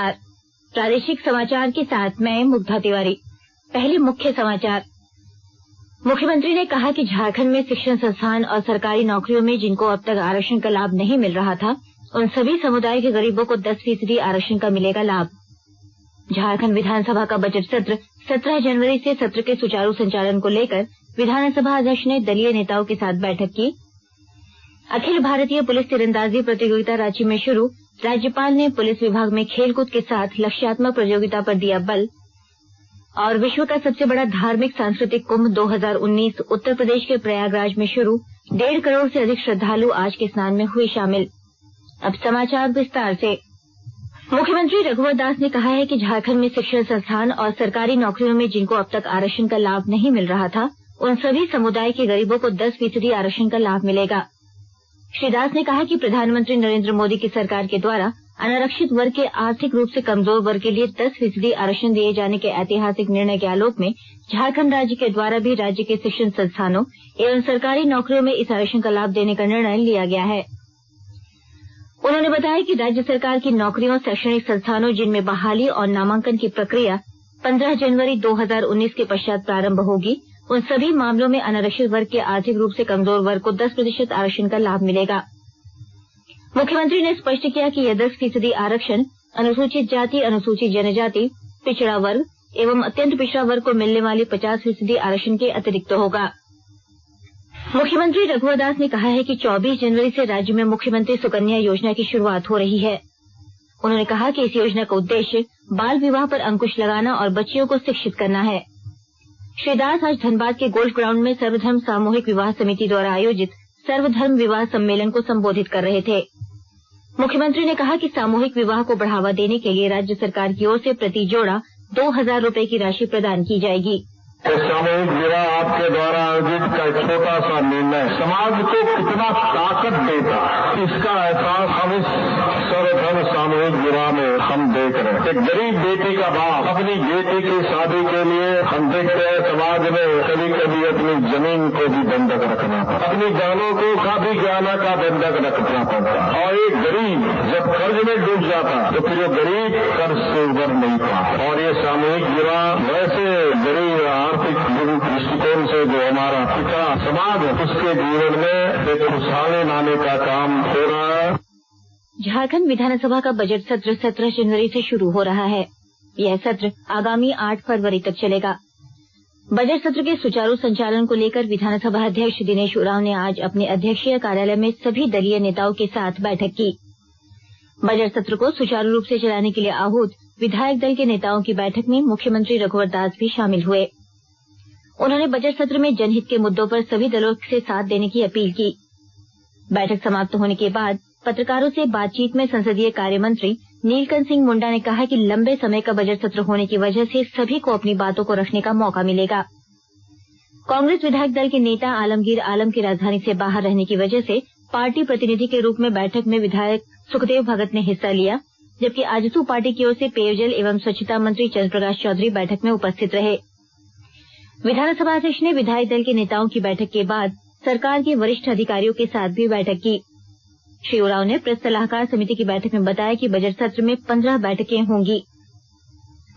नमस्कार। प्रादेशिक समाचार के साथ मैं मुग्धा तिवारी। पहले मुख्य समाचार। मुख्यमंत्री ने कहा कि झारखंड में शिक्षण संस्थान और सरकारी नौकरियों में जिनको अब तक आरक्षण का लाभ नहीं मिल रहा था, उन सभी समुदाय के गरीबों को 10% आरक्षण का मिलेगा लाभ। झारखंड विधानसभा का बजट सत्र 17 जनवरी से सत्र के सुचारू संचालन को लेकर विधानसभा अध्यक्ष ने दलीय नेताओं के साथ बैठक की। अखिल भारतीय पुलिस तीरंदाजी प्रतियोगिता रांची में शुरू, राज्यपाल ने पुलिस विभाग में खेलकूद के साथ लक्ष्यात्मक प्रतियोगिता पर दिया बल। और विश्व का सबसे बड़ा धार्मिक सांस्कृतिक कुंभ 2019 उत्तर प्रदेश के प्रयागराज में शुरू, 1.5 करोड़ से अधिक श्रद्धालु आज के स्नान में हुए शामिल। अब समाचार विस्तार से। मुख्यमंत्री रघुवर दास ने कहा है कि झारखंड में शिक्षण संस्थान और सरकारी नौकरियों में जिनको अब तक आरक्षण का लाभ नहीं मिल रहा था, उन सभी समुदाय के गरीबों को 10% आरक्षण का लाभ मिलेगा। श्री दास ने कहा कि प्रधानमंत्री नरेंद्र मोदी की सरकार के द्वारा अनारक्षित वर्ग के आर्थिक रूप से कमजोर वर्ग के लिए 10% आरक्षण दिए जाने के ऐतिहासिक निर्णय के आलोक में झारखंड राज्य के द्वारा भी राज्य के शिक्षण संस्थानों एवं सरकारी नौकरियों में इस आरक्षण का लाभ देने का निर्णय लिया गया है। उन्होंने बताया कि राज्य सरकार की नौकरियों, शैक्षणिक संस्थानों जिनमें बहाली और नामांकन की प्रक्रिया 15 जनवरी 2019 के पश्चात प्रारंभ होगी, उन सभी मामलों में अनारक्षित वर्ग के आर्थिक रूप से कमजोर वर्ग को 10% आरक्षण का लाभ मिलेगा। मुख्यमंत्री ने स्पष्ट किया कि यह 10% आरक्षण अनुसूचित जाति, अनुसूचित जनजाति, पिछड़ा वर्ग एवं अत्यंत पिछड़ा वर्ग को मिलने वाली 50% आरक्षण के अतिरिक्त होगा। मुख्यमंत्री रघुवर दास ने कहा है कि 24 जनवरी से राज्य में मुख्यमंत्री सुकन्या योजना की शुरुआत हो रही है। उन्होंने कहा कि इस योजना का उद्देश्य बाल विवाह पर अंकुश लगाना और बच्चियों को शिक्षित करना है। श्री दास आज धनबाद के गोल्फ ग्राउंड में सर्वधर्म सामूहिक विवाह समिति द्वारा आयोजित सर्वधर्म विवाह सम्मेलन को संबोधित कर रहे थे। मुख्यमंत्री ने कहा कि सामूहिक विवाह को बढ़ावा देने के लिए राज्य सरकार की ओर से प्रति जोड़ा 2,000 रुपए की राशि प्रदान की जाएगी। सामूहिक विवाह आपके द्वारा आयोजित का एक छोटा सा निर्णय समाज को कितना ताकत देता, इसका एहसास हम इस सर्वधर्म सामूहिक विवाह में हम देख रहे हैं। एक गरीब बेटी का बाप अपनी बेटी की शादी के लिए हम देखते हैं समाज में कभी कभी अपनी जमीन को भी बंधक रखना, अपनी जानों को का भी ज्ञाना का बंधक रखना पड़ता। और एक गरीब जब कर्ज में डूब जाता तो फिर वो गरीब कर्ज से उबर नहीं पाता। और ये सामूहिक विवाह वैसे गरीब आर्थिक दृष्टिकोण से जो हमारा पिता समाज है उसके जीवन में एक खुशहाली लाने का काम हो रहा है। झारखंड विधानसभा का बजट सत्र 17 जनवरी से शुरू हो रहा है। यह सत्र आगामी 8 फरवरी तक चलेगा। बजट सत्र के सुचारू संचालन को लेकर विधानसभा अध्यक्ष दिनेश उरांव ने आज अपने अध्यक्षीय कार्यालय में सभी दलीय नेताओं के साथ बैठक की। बजट सत्र को सुचारू रूप से चलाने के लिए आहूत विधायक दल के नेताओं की बैठक में मुख्यमंत्री रघुवर दास भी शामिल हुए। उन्होंने बजट सत्र में जनहित के मुद्दों पर सभी दलों से साथ देने की अपील की। बैठक समाप्त होने के बाद पत्रकारों से बातचीत में संसदीय कार्य मंत्री नीलकंठ सिंह मुंडा ने कहा कि लंबे समय का बजट सत्र होने की वजह से सभी को अपनी बातों को रखने का मौका मिलेगा। कांग्रेस विधायक दल के नेता आलमगीर आलम की राजधानी से बाहर रहने की वजह से पार्टी प्रतिनिधि के रूप में बैठक में विधायक सुखदेव भगत ने हिस्सा लिया, जबकि आजसू पार्टी की ओर से पेयजल एवं स्वच्छता मंत्री चंद्रप्रकाश चौधरी बैठक में उपस्थित रहे। विधानसभा अध्यक्ष ने विधायक दल के नेताओं की बैठक के बाद सरकार के वरिष्ठ अधिकारियों के साथ भी बैठक की। श्री उरांव ने प्रेस सलाहकार समिति की बैठक में बताया कि बजट सत्र में 15 बैठकें होंगी।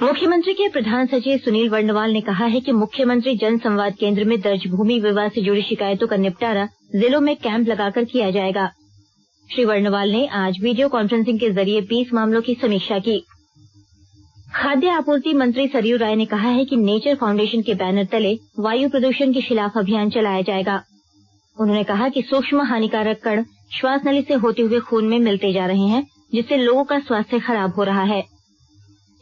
मुख्यमंत्री के प्रधान सचिव सुनील वर्णवाल ने कहा है कि मुख्यमंत्री जन संवाद केंद्र में दर्ज भूमि विवाद से जुड़ी शिकायतों का निपटारा जिलों में कैंप लगाकर किया जाएगा। श्री वर्णवाल ने आज वीडियो कॉन्फ्रेंसिंग के जरिए 20 मामलों की समीक्षा की। खाद्य आपूर्ति मंत्री सरयू राय ने कहा है कि नेचर फाउंडेशन के बैनर तले वायु प्रदूषण के खिलाफ अभियान चलाया जाएगा। उन्होंने कहा कि सूक्ष्म हानिकारक कण श्वास नली से होते हुए खून में मिलते जा रहे हैं, जिससे लोगों का स्वास्थ्य खराब हो रहा है।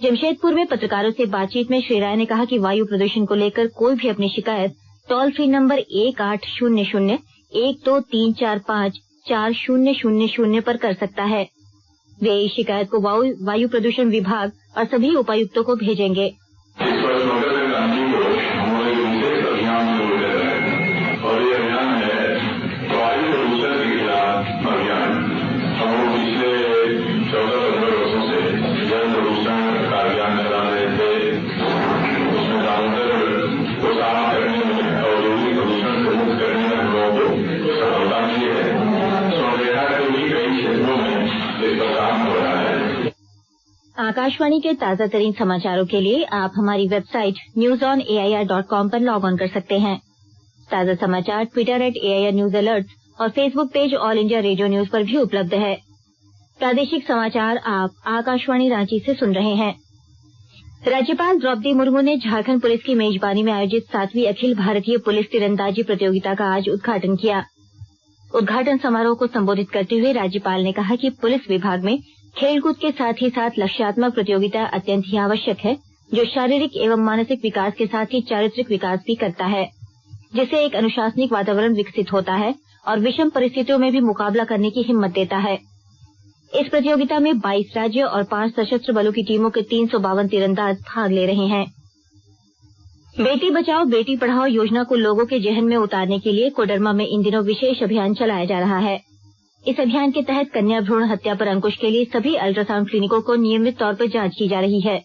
जमशेदपुर में पत्रकारों से बातचीत में श्री राय ने कहा कि वायु प्रदूषण को लेकर कोई भी अपनी शिकायत टोल फ्री नंबर 1800-12345-4000 पर कर सकता है। वे इस शिकायत को वायु प्रदूषण विभाग और सभी उपायुक्तों को भेजेंगे। आकाशवाणी के ताजा तरीन समाचारों के लिए आप हमारी वेबसाइट newsonair.com पर लॉग ऑन कर सकते हैं। ताजा समाचार ट्विटर @AIR न्यूज अलर्ट और Facebook page all India radio news पर भी उपलब्ध है। प्रादेशिक समाचार आप आकाशवाणी रांची से सुन रहे हैं। राज्यपाल द्रौपदी मुर्मू ने झारखंड पुलिस की मेजबानी में आयोजित 7वीं अखिल भारतीय पुलिस तीरंदाजी प्रतियोगिता का आज उद्घाटन किया। उद्घाटन समारोह को संबोधित करते हुए राज्यपाल ने कहा कि पुलिस विभाग में खेलकूद के साथ ही साथ लक्ष्यात्मक प्रतियोगिता अत्यंत ही आवश्यक है, जो शारीरिक एवं मानसिक विकास के साथ ही चारित्रिक विकास भी करता है, जिससे एक अनुशासनिक वातावरण विकसित होता है और विषम परिस्थितियों में भी मुकाबला करने की हिम्मत देता है। इस प्रतियोगिता में 22 राज्य और 5 सशस्त्र बलों की टीमों के 352 तीरंदाज भाग ले रहे हैं। बेटी बचाओ बेटी पढ़ाओ योजना को लोगों के जेहन में उतारने के लिए कोडरमा में इन दिनों विशेष अभियान चलाया जा रहा है। इस अभियान के तहत कन्या भ्रूण हत्या पर अंकुश के लिए सभी अल्ट्रासाउंड क्लिनिकों को नियमित तौर पर जांच की जा रही है।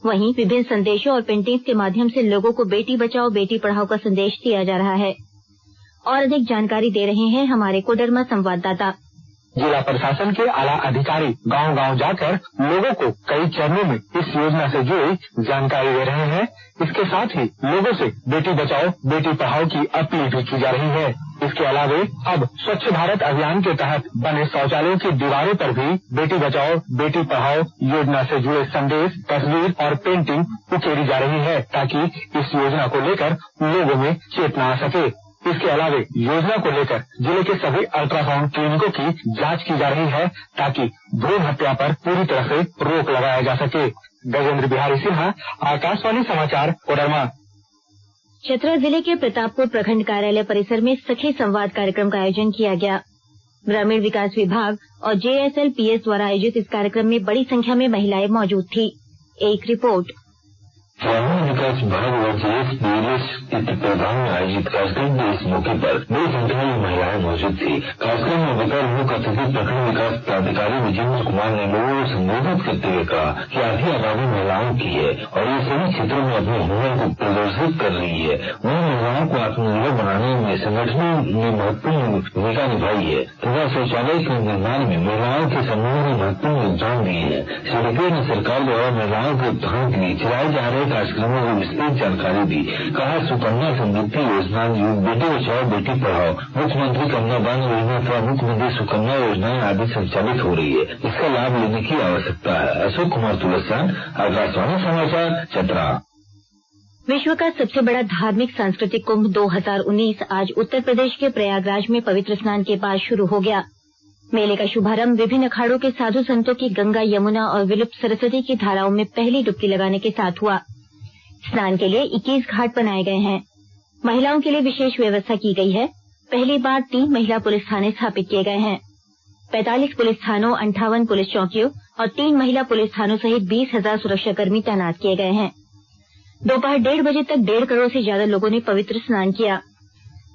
वहीं विभिन्न संदेशों और पेंटिंग्स के माध्यम से लोगों को बेटी बचाओ बेटी पढ़ाओ का संदेश दिया जा रहा है। और अधिक जानकारी दे रहे हैं हमारे कोडरमा संवाददाता। जिला प्रशासन के आला अधिकारी गांव-गांव जाकर लोगों को कई चरणों में इस योजना से जुड़ी जानकारी दे रहे हैं। इसके साथ ही लोगों से बेटी बचाओ बेटी पढ़ाओ की अपील भी की जा रही है। इसके अलावा अब स्वच्छ भारत अभियान के तहत बने शौचालयों की दीवारों पर भी बेटी बचाओ बेटी पढ़ाओ योजना से जुड़े संदेश, तस्वीर और पेंटिंग उकेरी जा रही है, ताकि इस योजना को लेकर लोगों में चेतना आ सके। इसके अलावा योजना को लेकर जिले के सभी अल्ट्रासाउंड क्लिनिकों की जांच की जा रही है, ताकि भ्रूण हत्या पर पूरी तरह से रोक लगाया जा सके। गजेंद्र बिहारी सिन्हा, आकाशवाणी समाचार, कोडरमा। चतरा जिले के प्रतापपुर प्रखंड कार्यालय परिसर में सखी संवाद कार्यक्रम का आयोजन किया गया। ग्रामीण विकास विभाग और JSLPS द्वारा आयोजित इस कार्यक्रम में बड़ी संख्या में महिलाएं मौजूद थी। एक रिपोर्ट। ग्रामीण विकास विभाग और JSPS के तत्वाधान में आयोजित कार्यक्रम में इस मौके पर बड़ी संख्या में महिलाएं मौजूद थी। कार्यक्रम में विकल मुख अतिथि प्रखंड विकास प्राधिकारी विजेंद्र कुमार ने लोगों को संबोधित करते हुए कहा कि आधी आबादी महिलाओं की है और ये सभी क्षेत्रों में अपने हुनर को प्रदर्शित कर रही है। उन्होंने महिलाओं को आत्मनिर्भर बनाने में संगठनों ने महत्वपूर्ण भूमिका निभाई है तथा शौचालय के निर्माण में महिलाओं के समूह ने महत्वपूर्ण योगदान दिए हैं। श्री ने सरकार द्वारा महिलाओं के उत्थान के लिए चलाए जा रहे कार्यक्रमों को विस्तृत जानकारी दी। कहा, सुकन्या समृद्धि योजना, बेटी बचाओ बेटी पढ़ाओ, मुख्यमंत्री कन्यादान योजना तथा मुख्यमंत्री सुकन्या योजनाएं आदि संचालित हो रही है। इसका लाभ लेने की आवश्यकता है। अशोक कुमार तुलसियान, आकाशवाणी समाचार, चतरा। विश्व का सबसे बड़ा धार्मिक सांस्कृतिक कुंभ 2019 आज उत्तर प्रदेश के प्रयागराज में पवित्र स्नान के बाद शुरू हो गया। मेले का शुभारंभ विभिन्न अखाड़ों के साधु संतों की गंगा, यमुना और विलुप्त सरस्वती की धाराओं में पहली डुबकी लगाने के साथ हुआ। स्नान के लिए 21 घाट बनाए गए हैं। महिलाओं के लिए विशेष व्यवस्था की गई है। पहली बार 3 महिला पुलिस थाने स्थापित किए गए हैं। 45 पुलिस थानों, 58 पुलिस चौकियों और 3 महिला पुलिस थानों सहित 20,000 सुरक्षाकर्मी तैनात किए गए हैं। दोपहर 1:30 बजे तक 1.5 करोड़ से ज्यादा लोगों ने पवित्र स्नान किया।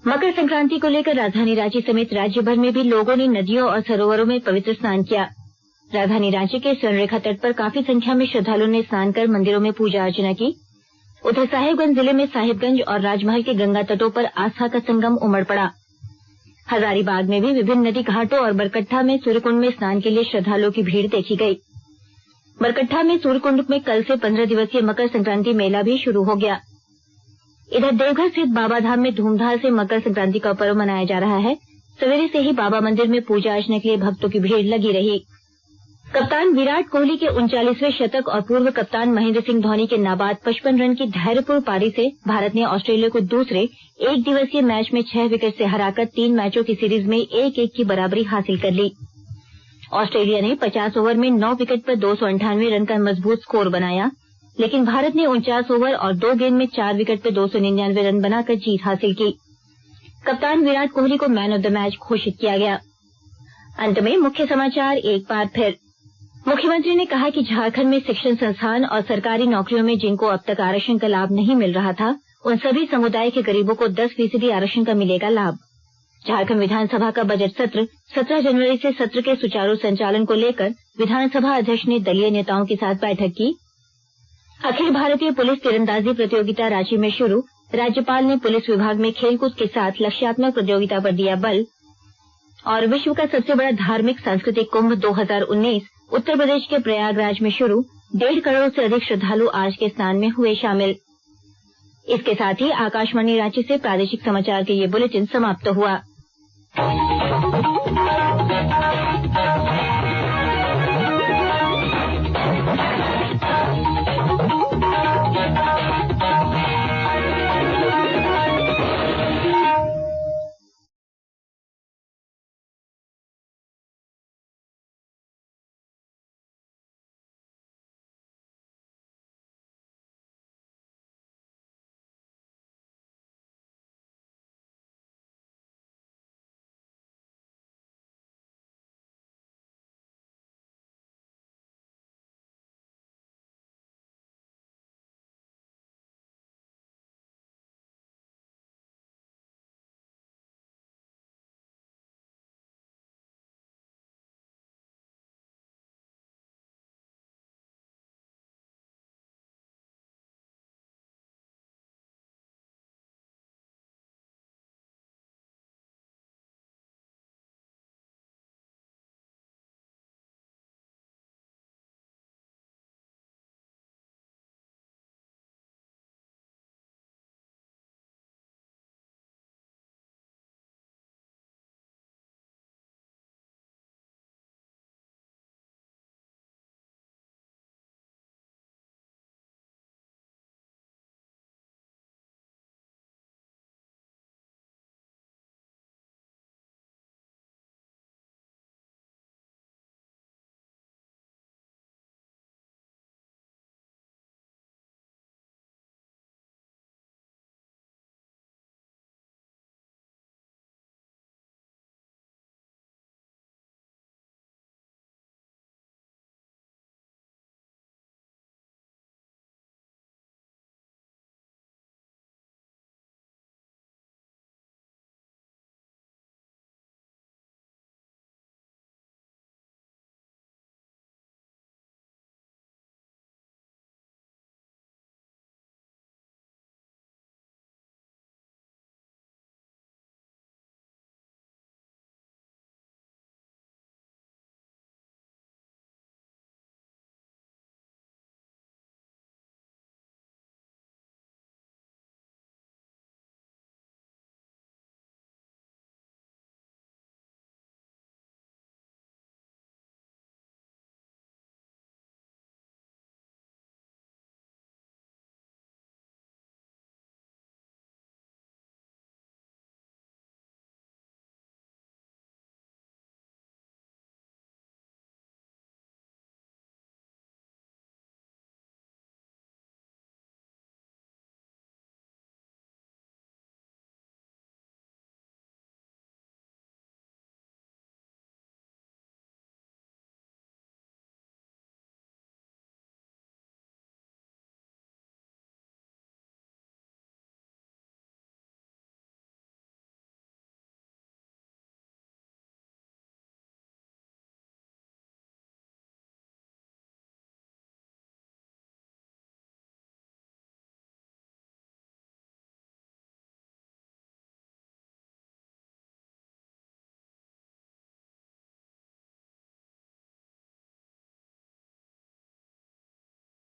मकर संक्रांति को लेकर राजधानी रांची समेत राज्य भर में भी लोगों ने नदियों और सरोवरों में पवित्र स्नान किया। राजधानी रांची के स्वर्णरेखा तट पर काफी संख्या में श्रद्धालुओं ने स्नान कर मंदिरों में पूजा अर्चना की। उधर साहिबगंज जिले में साहिबगंज और राजमहल के गंगा तटों पर आस्था का संगम उमड़ पड़ा। हजारीबाग में भी विभिन्न नदी घाटों और बरकट्ठा में सूर्यकुंड में स्नान के लिए श्रद्धालुओं की भीड़ देखी गई। बरकट्ठा में सूर्यकुंड में कल से 15 दिवसीय मकर संक्रांति मेला भी शुरू हो गया। इधर देवघर स्थित बाबा धाम में धूमधाम से मकर संक्रांति का पर्व मनाया जा रहा है। सवेरे से ही बाबा मंदिर में पूजा अर्चना के लिए भक्तों की भीड़ लगी रही। कप्तान विराट कोहली के 39वें शतक और पूर्व कप्तान महेंद्र सिंह धोनी के नाबाद 55 रन की धैर्यपूर्ण पारी से भारत ने ऑस्ट्रेलिया को दूसरे एक दिवसीय मैच में 6 विकेट से हराकर 3 मैचों की सीरीज में 1-1 की बराबरी हासिल कर ली। ऑस्ट्रेलिया ने 50 ओवर में 9 विकेट पर 298 रन का मजबूत स्कोर बनाया, लेकिन भारत ने 49 ओवर और 2 गेंद में 4 विकेट पर 299 रन बनाकर जीत हासिल की। कप्तान विराट कोहली को मैन ऑफ द मैच घोषित किया गया। अंत में मुख्य समाचार एक बार फिर। मुख्यमंत्री ने कहा कि झारखंड में शिक्षण संस्थान और सरकारी नौकरियों में जिनको अब तक आरक्षण का लाभ नहीं मिल रहा था, उन सभी समुदाय के गरीबों को 10% आरक्षण का मिलेगा लाभ। झारखंड विधानसभा का बजट सत्र 17 जनवरी से सत्र के सुचारू संचालन को लेकर विधानसभा अध्यक्ष ने दलीय नेताओं के साथ बैठक की। अखिल भारतीय पुलिस तीरंदाजी प्रतियोगिता रांची में शुरू, राज्यपाल ने पुलिस विभाग में खेलकूद के साथ लक्ष्यात्मक प्रतियोगिता पर दिया बल। और विश्व का सबसे बड़ा धार्मिक सांस्कृतिक कुंभ 2019 उत्तर प्रदेश के प्रयागराज में शुरू 1.5 करोड़ से अधिक श्रद्धालु आज के स्नान में हुए शामिल। इसके साथ ही आकाशवाणी रांची से प्रादेशिक समाचार के ये बुलेटिन समाप्त हुआ।